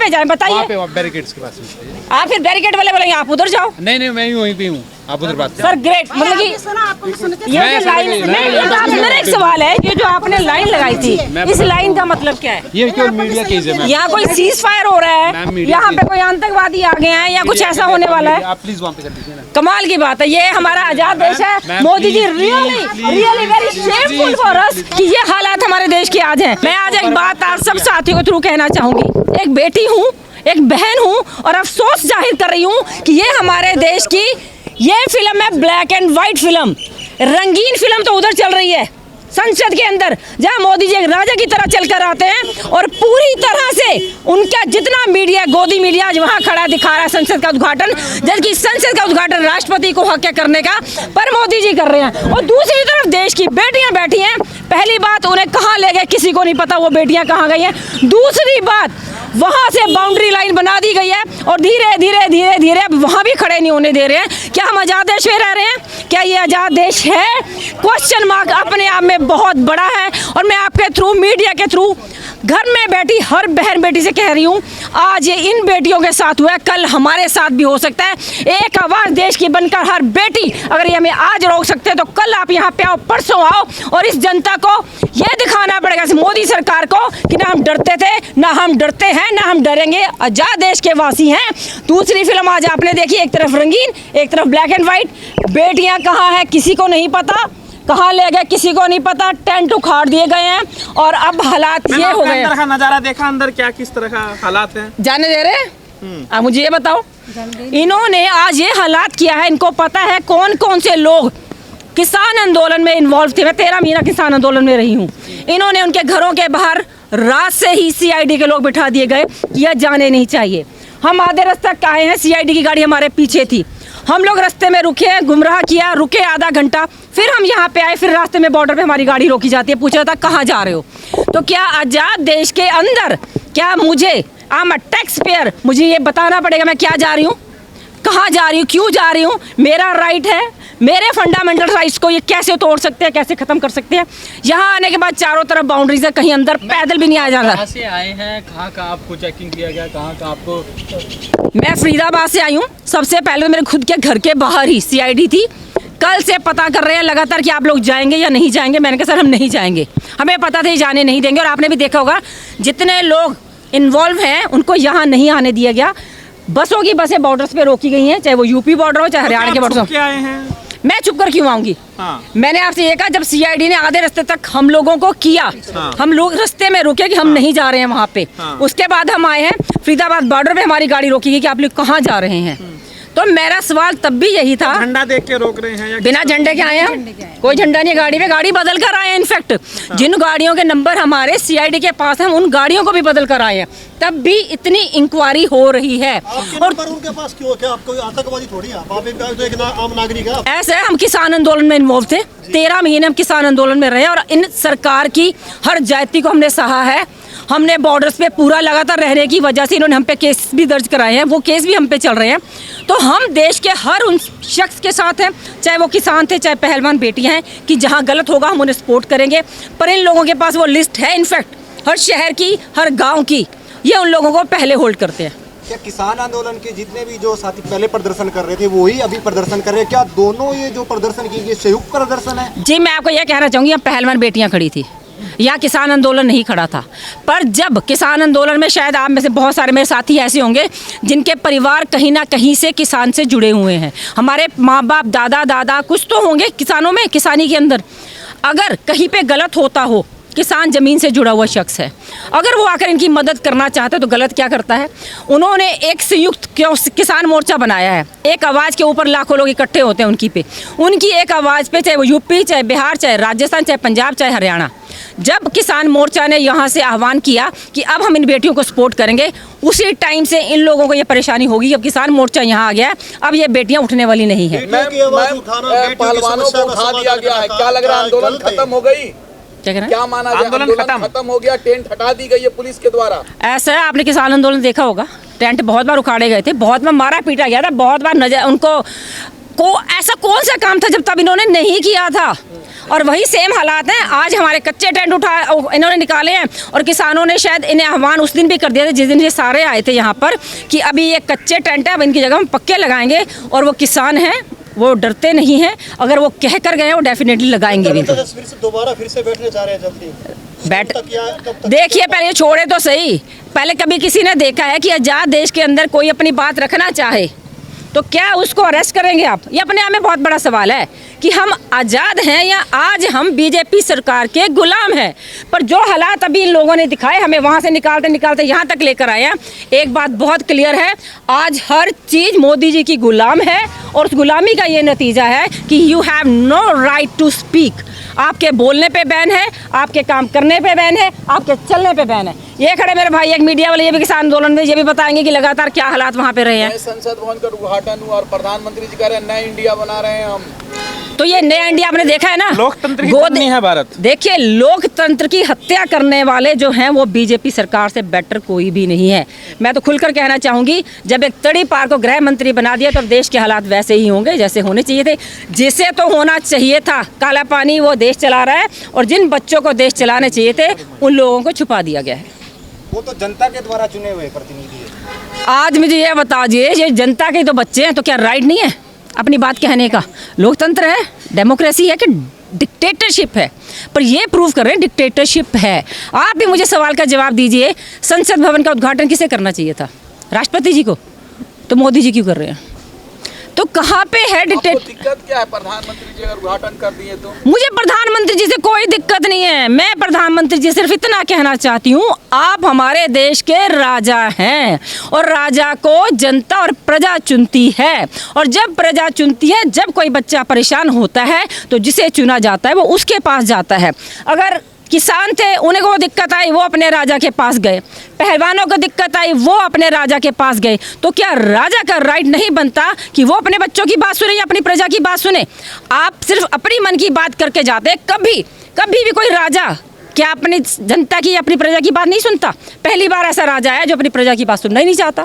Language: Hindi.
पे जाएं बताइए? बैरिकेड्स के पास। आप फिर बैरिकेड वाले बोलेंगे आप उधर जाओ। नहीं मैं ही वहीं पे हूँ, आप उधर बात सर ग्रेट, मतलब कि ये जो लाइन, मेरा एक सवाल है, ये जो आपने लाइन लगाई थी, इस लाइन का मतलब क्या है? ये क्यों मीडिया केस है? यहाँ कोई सीज फायर हो रहा है, यहाँ पे कोई आतंकवादी आ गए हैं या कुछ ऐसा होने वाला है? आप प्लीज वहाँ पे कर दीजिए ना। कमाल की बात है, ये हमारा आजाद देश है। Modi ji really very shameful for us कि ये हालात हमारे देश के आज हैं। मैं आज एक बात आप सब साथियों के थ्रू कहना चाहूंगी, एक बेटी हूँ, एक बहन हूँ और अफसोस जाहिर कर रही हूँ कि ये हमारे देश की ये फिल्म है ब्लैक एंड व्हाइट फिल्म, रंगीन फिल्म तो उधर चल रही है संसद के अंदर, जहां मोदी जी एक राजा की तरह चलकर आते हैं और पूरी तरह से उनका जितना मीडिया, गोदी मीडिया आज वहां खड़ा दिखा रहा है संसद का उद्घाटन, जबकि संसद का उद्घाटन राष्ट्रपति को हक करने का पर मोदी जी कर रहे हैं। और दूसरी तरफ देश की बेटियां बैठी हैं, पहली बात उन्हें कहाँ ले गए किसी को नहीं पता, वो बेटियां कहाँ गई हैं। दूसरी बात वहां से बाउंड्री लाइन बना दी गई है और धीरे धीरे धीरे धीरे अब वहां भी खड़े नहीं होने दे रहे हैं। क्या हम आजाद देश में रह रहे हैं? क्या ये आजाद देश है? क्वेश्चन मार्क अपने आप में बहुत बड़ा है। और मैं आपके थ्रू, मीडिया के थ्रू घर में बैठी हर बहन बेटी से कह रही हूँ, आज ये इन बेटियों के साथ हुआ है, कल हमारे साथ भी हो सकता है। एक आवाज देश की बनकर हर बेटी, अगर ये हमें आज रोक सकते हैं तो कल आप यहाँ पे आओ, परसों आओ और इस जनता को ये दिखाना पड़ेगा, इस मोदी सरकार को, कि ना हम डरते थे, ना हम डरते हैं, ना हम डरेंगे, आजाद देश के वासी हैं। दूसरी फिल्म आज आपने देखी, एक तरफ रंगीन, एक तरफ ब्लैक एंड व्हाइट। बेटियां कहाँ हैं किसी को नहीं पता, कहाँ ले गए किसी को नहीं पता, टेंट उखाड़ दिए गए हैं और अब हालात ये हो गए। अंदर का नजारा देखा, अंदर क्या किस तरह का हालात है? जाने दे रहे? अब मुझे ये बताओ, इन्होंने आज ये हालात किया है, इनको पता है कौन कौन से लोग किसान आंदोलन में इन्वॉल्व थे। मैं 13 महीना किसान आंदोलन में रही हूँ। इन्होंने उनके घरों के बाहर रात से ही CID के लोग बिठा दिए गए, यह जाने नहीं चाहिए। हम आधे रास्ते तक आए हैं, CID की गाड़ी हमारे पीछे थी, हम लोग रास्ते में रुके, गुमराह किया, रुके आधा घंटा, फिर हम यहाँ पे आए, फिर रास्ते में बॉर्डर पे हमारी गाड़ी रोकी जाती है, पूछा था कहाँ जा रहे हो? तो क्या आजाद देश के अंदर, क्या मुझे I am a tax payer, मुझे ये बताना पड़ेगा मैं क्या जा रही हूँ, कहाँ जा रही हूँ, क्यों जा रही हूँ? मेरा राइट है, मेरे फंडामेंटल राइट्स को ये कैसे तोड़ सकते हैं, कैसे खत्म कर सकते हैं? यहाँ आने के बाद चारों तरफ बाउंड्रीज है, कहीं अंदर पैदल भी नहीं आया जा रहा। कहाँ से आए हैं, कहाँ आपको चेकिंग किया गया, कहाँ आपको? मैं फरीदाबाद से आई हूँ। सबसे पहले मेरे खुद के घर के बाहर ही CID थी। कल से पता कर रहे हैं लगातार कि आप लोग जाएंगे या नहीं जाएंगे। मैंने कहा सर हम नहीं जाएंगे, हमें पता था जाने नहीं देंगे। और आपने भी देखा होगा जितने लोग इन्वॉल्व हैं उनको यहाँ नहीं आने दिया गया। बसों की बसें बॉर्डर्स पे रोकी गई हैं, चाहे वो यूपी बॉर्डर हो चाहे हरियाणा के बॉर्डर हो। आए हैं? मैं चुप कर क्यों आऊंगी? मैंने आपसे ये कहा, जब CID ने आधे रास्ते तक हम लोगों को किया, हम लोग रास्ते में रुके कि हम नहीं जा रहे हैं वहाँ पे, उसके बाद हम आए हैं फरीदाबाद बॉर्डर पे, हमारी गाड़ी रोकी गई कि आप लोग कहाँ जा रहे हैं। तो मेरा सवाल तब भी यही था, झंडा देख के रोक रहे हैं या बिना झंडे के आए हैं? कोई झंडा नहीं गाड़ी में, गाड़ी बदल कर आए हैं। इनफैक्ट जिन गाड़ियों के नंबर हमारे CID के पास हैं उन गाड़ियों को भी बदल कर आए हैं, तब भी इतनी इंक्वायरी हो रही है। और उनके पास क्यों, क्या आपको आतंकवादी थोड़ी है, आप एक आम नागरिक है। ऐसे हम किसान आंदोलन में इन्वॉल्व थे, 13 महीने हम किसान आंदोलन में रहे और इन सरकार की हर जाति को हमने सहा है। हमने बॉर्डर्स पे पूरा लगातार रहने की वजह से इन्होंने हम पे केस भी दर्ज कराए हैं, वो केस भी हम पे चल रहे हैं। तो हम देश के हर उन शख्स के साथ हैं, चाहे वो किसान थे चाहे पहलवान बेटियां हैं, कि जहां गलत होगा हम उन्हें सपोर्ट करेंगे। पर इन लोगों के पास वो लिस्ट है, इनफैक्ट हर शहर की, हर गाँव की, ये उन लोगों को पहले होल्ड करते हैं। क्या किसान आंदोलन के जितने भी जो साथी पहले प्रदर्शन कर रहे थे वही अभी प्रदर्शन कर रहे हैं? क्या दोनों ये जो प्रदर्शन की ये संयुक्त प्रदर्शन है? जी मैं आपको यह कहना चाहूँगी, यहाँ पहलवान बेटियाँ खड़ी थी, यहाँ किसान आंदोलन नहीं खड़ा था। पर जब किसान आंदोलन में, शायद आप में से बहुत सारे मेरे साथी ऐसे होंगे जिनके परिवार कहीं ना कहीं से किसान से जुड़े हुए हैं, हमारे माँ बाप दादा कुछ तो होंगे किसानों में, किसानी के अंदर। अगर कहीं पे गलत होता हो, किसान जमीन से जुड़ा हुआ शख्स है, अगर वो आकर इनकी मदद करना चाहता है तो गलत क्या करता है? उन्होंने एक संयुक्त किसान मोर्चा बनाया है, एक आवाज़ के ऊपर लाखों लोग इकट्ठे होते हैं उनकी पे, उनकी एक आवाज़ पे, चाहे वो यूपी, चाहे बिहार, चाहे राजस्थान, चाहे पंजाब, चाहे हरियाणा। जब किसान मोर्चा ने यहाँ से आह्वान किया कि अब हम इन बेटियों को सपोर्ट करेंगे, उसी टाइम से इन लोगों को ये परेशानी होगी। अब किसान मोर्चा यहाँ आ गया है, अब ये बेटियाँ उठने वाली नहीं है। पहलवानों को उठा दिया गया है, क्या लग रहा है आंदोलन खत्म हो गई? क्या माना जाए? आंदोलन खत्म हो गया, टेंट हटा दी गई है पुलिस के द्वारा। ऐसा है, आपने किसान आंदोलन देखा होगा, टेंट बहुत बार उखाड़े गए थे, बहुत बार मारा पीटा गया था, बहुत बार नजर उनको ऐसा कौन सा काम था जब तब इन्होंने नहीं किया था? और वही सेम हालात हैं। आज हमारे कच्चे टेंट इन्होंने निकाले हैं और किसानों ने शायद इन्हें आह्वान उस दिन भी कर दिया था जिस दिन ये सारे आए थे यहाँ पर कि अभी ये कच्चे टेंट है, अब इनकी जगह हम पक्के लगाएंगे। और वो किसान हैं, वो डरते नहीं हैं, अगर वो कह कर गए वो डेफिनेटली लगाएंगे भी। दोबारा फिर से बैठने जा रहे हैं जल्दी बैठ देखिए, पहले छोड़े तो सही। पहले कभी किसी ने देखा है कि आज़ाद देश के अंदर कोई अपनी बात रखना चाहे तो क्या उसको अरेस्ट करेंगे आप? ये अपने आप में बहुत बड़ा सवाल है कि हम आज़ाद हैं या आज हम बीजेपी सरकार के गुलाम हैं। पर जो हालात अभी इन लोगों ने दिखाए, हमें वहाँ से निकालते निकालते यहाँ तक लेकर आए हैं। एक बात बहुत क्लियर है, आज हर चीज़ मोदी जी की गुलाम है और उस गुलामी का ये नतीजा है कि you have no right to speak. आपके बोलने पे बैन है, आपके काम करने पे बैन है, आपके चलने पे बैन है। ये खड़े मेरे भाई एक मीडिया वाले, ये भी किसान आंदोलन में ये भी बताएंगे कि लगातार क्या हालात वहाँ पे रहे हैं। संसद भवन का उद्घाटन हुआ और प्रधानमंत्री जी कह रहे हैं नया इंडिया बना रहे हैं हम। तो ये नया इंडिया आपने देखा है ना, लोकतंत्र की धरती है भारत। देखिए, लोकतंत्र की हत्या करने वाले जो हैं वो बीजेपी सरकार से बेटर कोई भी नहीं है। मैं तो खुलकर कहना चाहूँगी, जब एक तड़ीपार को गृह मंत्री बना दिया तो देश के हालात वैसे ही होंगे जैसे होने चाहिए थे, जिसे तो होना चाहिए था। काला पानी वो देश चला रहा है और जिन बच्चों को देश चलाने चाहिए थे उन लोगों को छुपा दिया गया है। वो तो जनता के द्वारा चुने हुए प्रतिनिधि है। आज मुझे ये बता दीजिए, ये जनता के तो बच्चे हैं तो क्या राइट नहीं है अपनी बात कहने का? लोकतंत्र है, डेमोक्रेसी है कि डिक्टेटरशिप है? पर ये प्रूव कर रहे हैं डिक्टेटरशिप है। आप भी मुझे सवाल का जवाब दीजिए, संसद भवन का उद्घाटन किसे करना चाहिए था? राष्ट्रपति जी को। तो मोदी जी क्यों कर रहे हैं? तो कहाँ पे है डिक्टेट? दिक्कत क्या है? प्रधानमंत्री जी अगर उद्घाटन कर दिए तो मुझे प्रधानमंत्री जी से कोई दिक्कत नहीं है। मैं प्रधानमंत्री जी सिर्फ इतना कहना चाहती हूँ, आप हमारे देश के राजा हैं और राजा को जनता और प्रजा चुनती है। और जब प्रजा चुनती है, जब कोई बच्चा परेशान होता है तो जिसे चुना जाता है वो उसके पास जाता है। अगर किसान थे, उन्हें को दिक्कत आई, वो अपने राजा के पास गए। पहलवानों को दिक्कत आई, वो अपने राजा के पास गए। तो क्या राजा का राइट नहीं बनता कि वो अपने बच्चों की बात सुने या अपनी प्रजा की बात सुने? आप सिर्फ अपनी मन की बात करके जाते। कभी भी कोई राजा क्या अपनी जनता की, अपनी प्रजा की बात नहीं सुनता? पहली बार ऐसा राजा है जो अपनी प्रजा की बात सुनना ही नहीं चाहता।